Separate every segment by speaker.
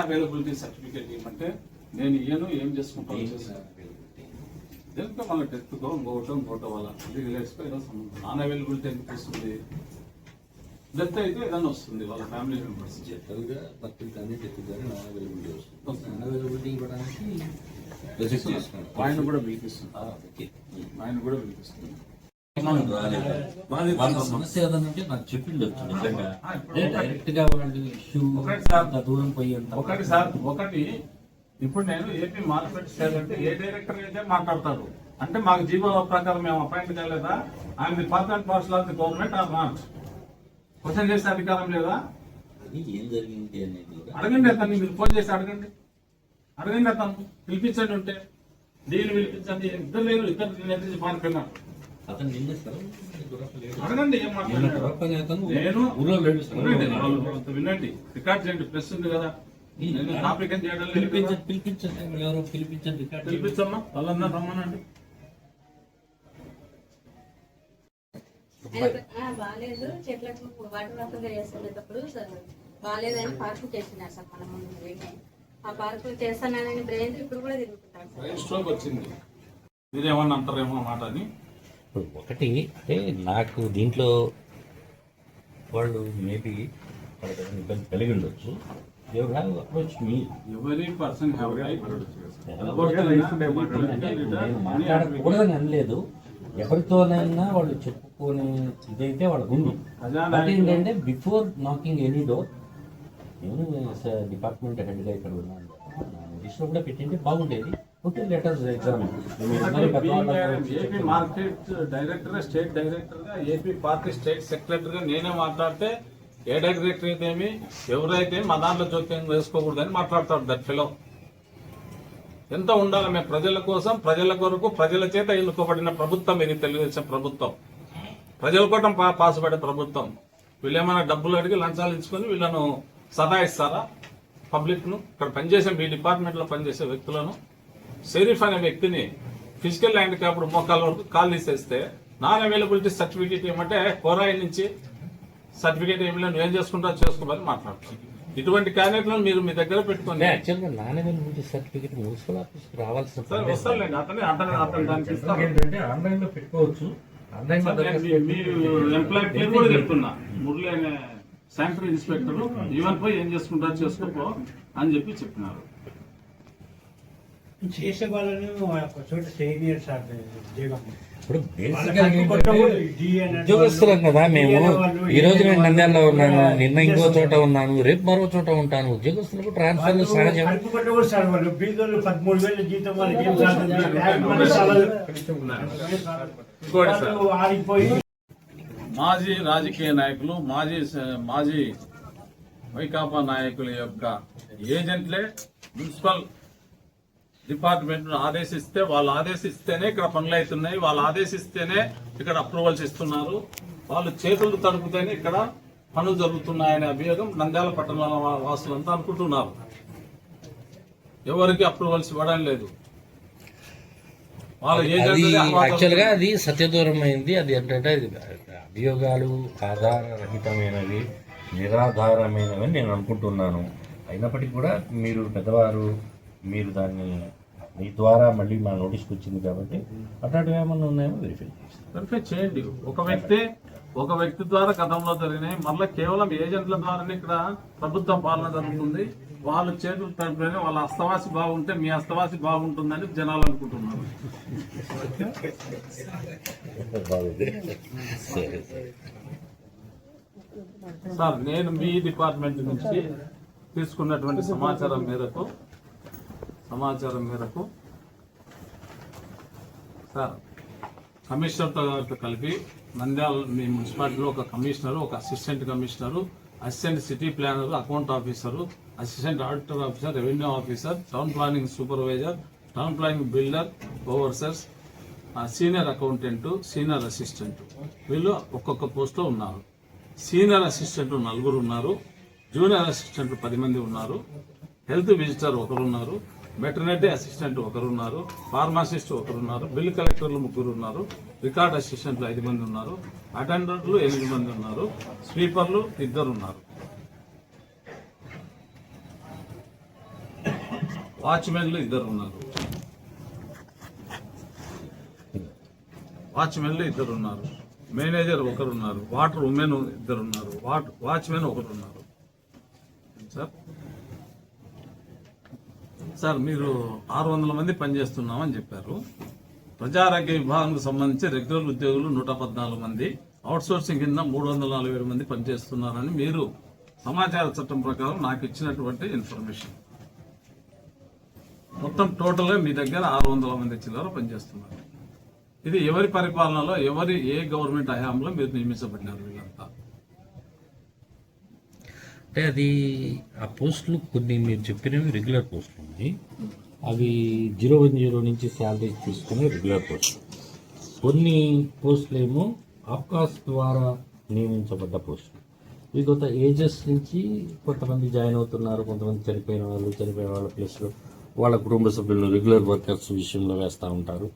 Speaker 1: Availability certificate ఇవ్వమంటే నేను ఇయ్యను, ఏం చేసుకుంటాను మన డెత్కో ఇంకోటో వల్ల రిలేట్స్కో ఏదో సంబంధం. నాన్ అవైలబిలిటీ ఎందుకు వస్తుంది? డెత్ అయితే ఏదైనా వస్తుంది వాళ్ళ ఫ్యామిలీ మెంబర్స్.
Speaker 2: జనరల్గా బర్త్ కానీ డెత్ కానీ నాన్ అవైలబిలిటీ వస్తుంది. నాన్ అవైలబిలిటీ ఇవ్వడానికి
Speaker 1: ఆయన కూడా పిలిపిస్తుంది, ఆయన కూడా పిలిపిస్తుంది.
Speaker 2: సమస్య ఏదంటే నాకు చెప్పిండు నిజంగా డైరెక్ట్ గా వాళ్ళు ఇష్యూ దూరం పోయి
Speaker 1: ఒకటి సార్, ఒకటి ఇప్పుడు నేను ఏపీ మార్కెట్ స్టేట్ అంటే ఏ డైరెక్టర్ అయితే మాట్లాడతారు అంటే మాకు జీవో ప్రకారం మేము అపాయింట్ కాలేదా? ఆయన the permanent parcel of the government are not? Question చేసే అధికారం లేదా?
Speaker 2: ఏం జరిగింది అనేది
Speaker 1: అడగండి అతన్ని, మీరు ఫోన్ చేసి అడగండి, అడగండి అతను పిలిపించండి. ఉంటే డీల్ పిలిపించండి. ఇద్దరు లేరు, ఇద్దరు నెత్తి పారిపోయినారు.
Speaker 2: అతను
Speaker 1: అడగండి ఏం మాట్లాడారు. నేను వినండి, రికార్డ్ చేయండి, ప్రెస్ ఉంది కదా. పిలిపించమ్మా, వాళ్ళందరూ రమ్మనండి.
Speaker 3: బాగాలేదు, చెట్లకు వాటర్ వాటర్ చేస్తున్నప్పుడు బాగాలేదని పార్కు చేసినారు సార్. మన ముందు ఆ పార్కు చేస్తానని బ్రెయిన్ ఇప్పుడు కూడా తిరుగుతుంటారు.
Speaker 1: బ్రెయిన్ స్ట్రోక్ వచ్చింది, మీరేమన్నా అంటారేమో మాట అని.
Speaker 2: ఒకటి అంటే నాకు దీంట్లో వాళ్ళు మేబీ ఇబ్బంది కలిగి ఉండొచ్చు. మాట్లాడకూడదని అనలేదు, ఎవరితోనైనా వాళ్ళు చెప్పుకొని ఇదైతే వాళ్ళకు ఉంది. ఏంటంటే బిఫోర్ నాకింగ్ ఎనీ డోర్, నేను డిపార్ట్మెంట్ హెడ్గా ఇక్కడ ఉన్నాను, లిస్ట్లో కూడా పెట్టింటే బాగుండేది. Okay, letters exam
Speaker 1: AP market director, state director గా, ఏపీ పార్టీ స్టేట్ సెక్రటరీగా నేనే మాట్లాడితే ఏ డైరెక్టర్ అయితే ఏమి, ఎవరైతే మా దాంట్లో జోక్యం వేసుకోకూడదని మాట్లాడతాడు దట్ ఫెలో. ఎంత ఉండాలి? మేము ప్రజల కోసం, ప్రజల కొరకు, ప్రజల చేత ఎన్నుకోబడిన ప్రభుత్వం ఇది, తెలుగుదేశం ప్రభుత్వం. ప్రజల కోసం పాసుపడే ప్రభుత్వం. వీళ్ళు ఏమైనా డబ్బులు అడిగి లంచాలు ఇచ్చుకొని వీళ్ళను సతాయిస్తారా పబ్లిక్ ను? ఇక్కడ పనిచేసే మీ డిపార్ట్మెంట్ లో పనిచేసే వ్యక్తులను, షరీఫ్ అనే వ్యక్తిని ఫిజికల్ హ్యాండిక్యాప్డ్ మోకాల వరకు కాల్ తీసేస్తే నాన్ అవైలబిలిటీ సర్టిఫికేట్ ఏమంటే కోరాయి నుంచి సర్టిఫికేట్ ఏమి లేదు, ఏం చేసుకుంటారో చేసుకోమని మాట్లాడుతున్నాం. ఇటువంటి క్యాండిడేట్లను మీరు మీ దగ్గర పెట్టుకోండి.
Speaker 2: Non availability certificate municipal office రావాల్సిన
Speaker 1: వస్తారులేండి,
Speaker 2: ఆన్లైన్ లో పెట్టుకోవచ్చు.
Speaker 1: ఎంప్లాయ్ పేరు కూడా చెప్తున్నా, మురళి అనే శానిటరీ ఇన్స్పెక్టర్, ఈవెన్ పోయి ఏం చేసుకుంటారో చేసుకోపో అని చెప్పి చెప్పినారు.
Speaker 4: చేసే వాళ్ళని చోట సీనియర్ సార్
Speaker 2: ఇప్పుడు ఉద్యోగస్తులం కదా మేము. ఈ రోజు నేను నంద్యాలలో ఉన్నాను, నిన్న ఇంకో చోట ఉన్నాను, రేపు మరో చోట ఉంటాను. ఉద్యోగస్తులకు ట్రాన్స్ఫర్ సహజం.
Speaker 1: మాజీ రాజకీయ నాయకులు, మాజీ వైకాపా నాయకుల యొక్క ఏజెంట్లే మున్సిపల్ డిపార్ట్మెంట్ ఆదేశిస్తే, వాళ్ళు ఆదేశిస్తేనే ఇక్కడ పనులు అవుతున్నాయి, వాళ్ళు ఆదేశిస్తేనే ఇక్కడ అప్రూవల్స్ ఇస్తున్నారు, వాళ్ళు చేతులు తడుపుతేనే ఇక్కడ పనులు జరుగుతున్నాయనే అభియోగం నంద్యాల పట్టణ వాసులంతా అనుకుంటున్నారు. ఎవరికి అప్రూవల్స్ ఇవ్వడం లేదు. వాళ్ళ
Speaker 2: యాక్చువల్గా అది సత్యదూరమైంది. అది ఏంటంటే అభియోగాలు ఆధారరహితమైనవి, నిరాధారమైనవి నేను అనుకుంటున్నాను. అయినప్పటికీ కూడా మీరు పెద్దవారు, మీరు దాన్ని మీ ద్వారా మళ్ళీ మా నోటీస్కి వచ్చింది కాబట్టి అట్లాంటివి ఏమన్నా ఉన్నాయేమో వెరిఫై
Speaker 1: చేయండి. ఒక వ్యక్తి ద్వారా గతంలో జరిగినాయి, మళ్ళీ కేవలం ఏజెంట్ల ద్వారానే ఇక్కడ ప్రభుత్వ పాలన జరుగుతుంది. వాళ్ళ చేతులు తడిపోయిన వాళ్ళ అస్తవాసి బాగుంటే మీ అస్తవాసి బాగుంటుందని జనాలు అనుకుంటున్నారు. సార్, నేను మీ డిపార్ట్మెంట్ నుంచి తీసుకున్నటువంటి సమాచారం మేరకు సార్, కమిషనర్తో కలిపి నంద్యాల మీ మున్సిపాలిటీలో ఒక కమిషనరు, ఒక assistant commissioner, assistant city planner, account officer, assistant auditor officer, revenue officer, town planning supervisor, town planning builder, overseers, senior accountant, senior assistant, వీళ్ళు ఒక్కొక్క పోస్ట్లో ఉన్నారు. సీనియర్ అసిస్టెంట్ 4 ఉన్నారు, జూనియర్ అసిస్టెంట్ 10 మంది ఉన్నారు, హెల్త్ విజిటర్ 1 ఉన్నారు, వెటర్నరీ అసిస్టెంట్ 1 ఉన్నారు, pharmacist 1 ఉన్నారు, బిల్ కలెక్టర్లు 3 ఉన్నారు, రికార్డ్ అసిస్టెంట్లు 5 మంది ఉన్నారు, అటెండర్లు 8 మంది ఉన్నారు, స్వీపర్లు 2 ఉన్నారు. వాచ్మెన్లు 2 ఉన్నారు, మేనేజర్ 1 ఉన్నారు, వాటర్ ఉమెన్ 2 ఉన్నారు, వాచ్మెన్ 1 ఉన్నారు. సార్ మీరు 600 మంది పనిచేస్తున్నామని చెప్పారు. ప్రజారోగ్య విభాగానికి సంబంధించి రెగ్యులర్ ఉద్యోగులు 114 మంది, అవుట్సోర్సింగ్ కింద 347 మంది పనిచేస్తున్నారని మీరు సమాచార చట్టం ప్రకారం నాకు ఇచ్చినటువంటి ఇన్ఫర్మేషన్. మొత్తం టోటల్గా మీ దగ్గర 600 మంది చిల్లర పనిచేస్తున్నారు. ఇది ఎవరి పరిపాలనలో, ఏ గవర్నమెంట్ హయాంలో మీరు నియమించబడినారు వీళ్ళంతా?
Speaker 2: అంటే అది ఆ పోస్టులు కొన్ని మీరు చెప్పినవి రెగ్యులర్ పోస్టులు ఉంది, అవి 010 నుంచి శాలరీ తీసుకునే రెగ్యులర్ పోస్టులు. కొన్ని పోస్టులు ఏమో ఆప్కాస్ ద్వారా నియమించబడ్డ పోస్టులు. ఇవి కొంత ఏజెస్ నుంచి కొంతమంది జాయిన్ అవుతున్నారు, కొంతమంది చనిపోయిన వాళ్ళ ప్లేస్లో వాళ్ళ కుటుంబ సభ్యులను రెగ్యులర్ వర్కర్స్ విషయంలో వేస్తూ ఉంటారు.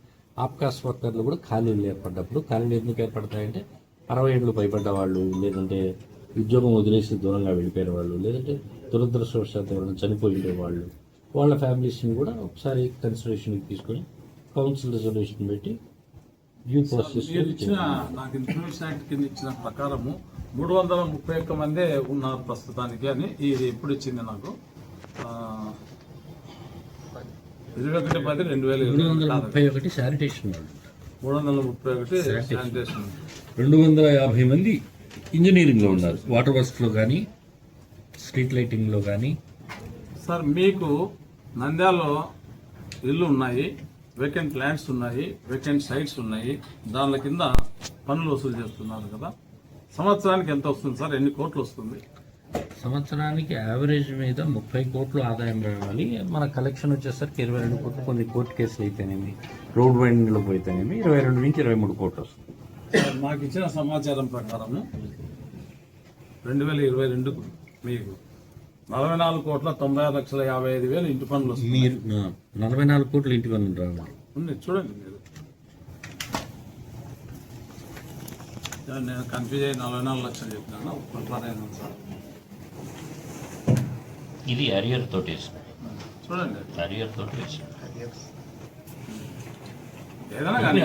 Speaker 2: ఆప్కాస్ వర్కర్లు కూడా ఖాళీలు ఏర్పడ్డప్పుడు, ఖాళీలు ఎందుకు ఏర్పడతాయంటే 60 ఏళ్ళు పైబడ్డ వాళ్ళు, లేదంటే ఉద్యోగం వదిలేసి దూరంగా వెళ్ళిపోయిన వాళ్ళు, లేదంటే దురదృష్టవశాత్తు ఎవరైనా చనిపోయిన వాళ్ళు, వాళ్ళ ఫ్యామిలీస్ని కూడా ఒకసారి కన్సిడరేషన్కి తీసుకొని కౌన్సిల్ రిజల్యూషన్ పెట్టి డ్యూ ప్రాసెస్.
Speaker 1: మీరు ఇచ్చిన నాకు ఇన్ఫర్మేషన్ యాక్ట్ కింద ఇచ్చిన ప్రకారము 331 మందే ఉన్నారు ప్రస్తుతానికి అని. ఇది ఎప్పుడు ఇచ్చింది నాకు?
Speaker 2: 21/10/2021 శానిటేషన్ వాళ్ళు,
Speaker 1: 331 శానిటేషన్,
Speaker 2: 250 మంది ఇంజనీరింగ్లో ఉన్నారు, వాటర్ వర్క్స్లో కానీ స్ట్రీట్ లైటింగ్లో కానీ.
Speaker 1: సార్ మీకు నంద్యాలలో ఇల్లు ఉన్నాయి, వేకెంట్ ల్యాండ్స్ ఉన్నాయి, వేకెంట్ సైట్స్ ఉన్నాయి, దానిల కింద పన్నులు వసూలు చేస్తున్నారు కదా. సంవత్సరానికి ఎంత వస్తుంది సార్? ఎన్ని కోట్లు వస్తుంది?
Speaker 2: సంవత్సరానికి యావరేజ్ మీద 30 కోట్లు ఆదాయం రావాలి. మన కలెక్షన్ వచ్చేసరికి 22 కోట్లు. కొన్ని కోర్టు కేసులు అయితేనేమి, రోడ్ వైండింగ్లో పోయితేనేమి 22 నుంచి 23 కోట్లు వస్తుంది.
Speaker 1: మాకు ఇచ్చిన సమాచారం ప్రకారము 2022 మీకు 44,96,55,000 ఇంటి పనులు వస్తుంది.
Speaker 2: మీరు 44 కోట్లు ఇంటి పన్ను రావాలి.
Speaker 1: ఉంది చూడండి మీరు. నేను కన్ఫ్యూజ్ అయ్యి 44 లక్షలు చెప్పినాను, 15 సార్.
Speaker 2: ఇది అరియర్ తోటి
Speaker 1: చూడండి,
Speaker 2: అరియర్ తోటి
Speaker 1: ఏదైనా కానీ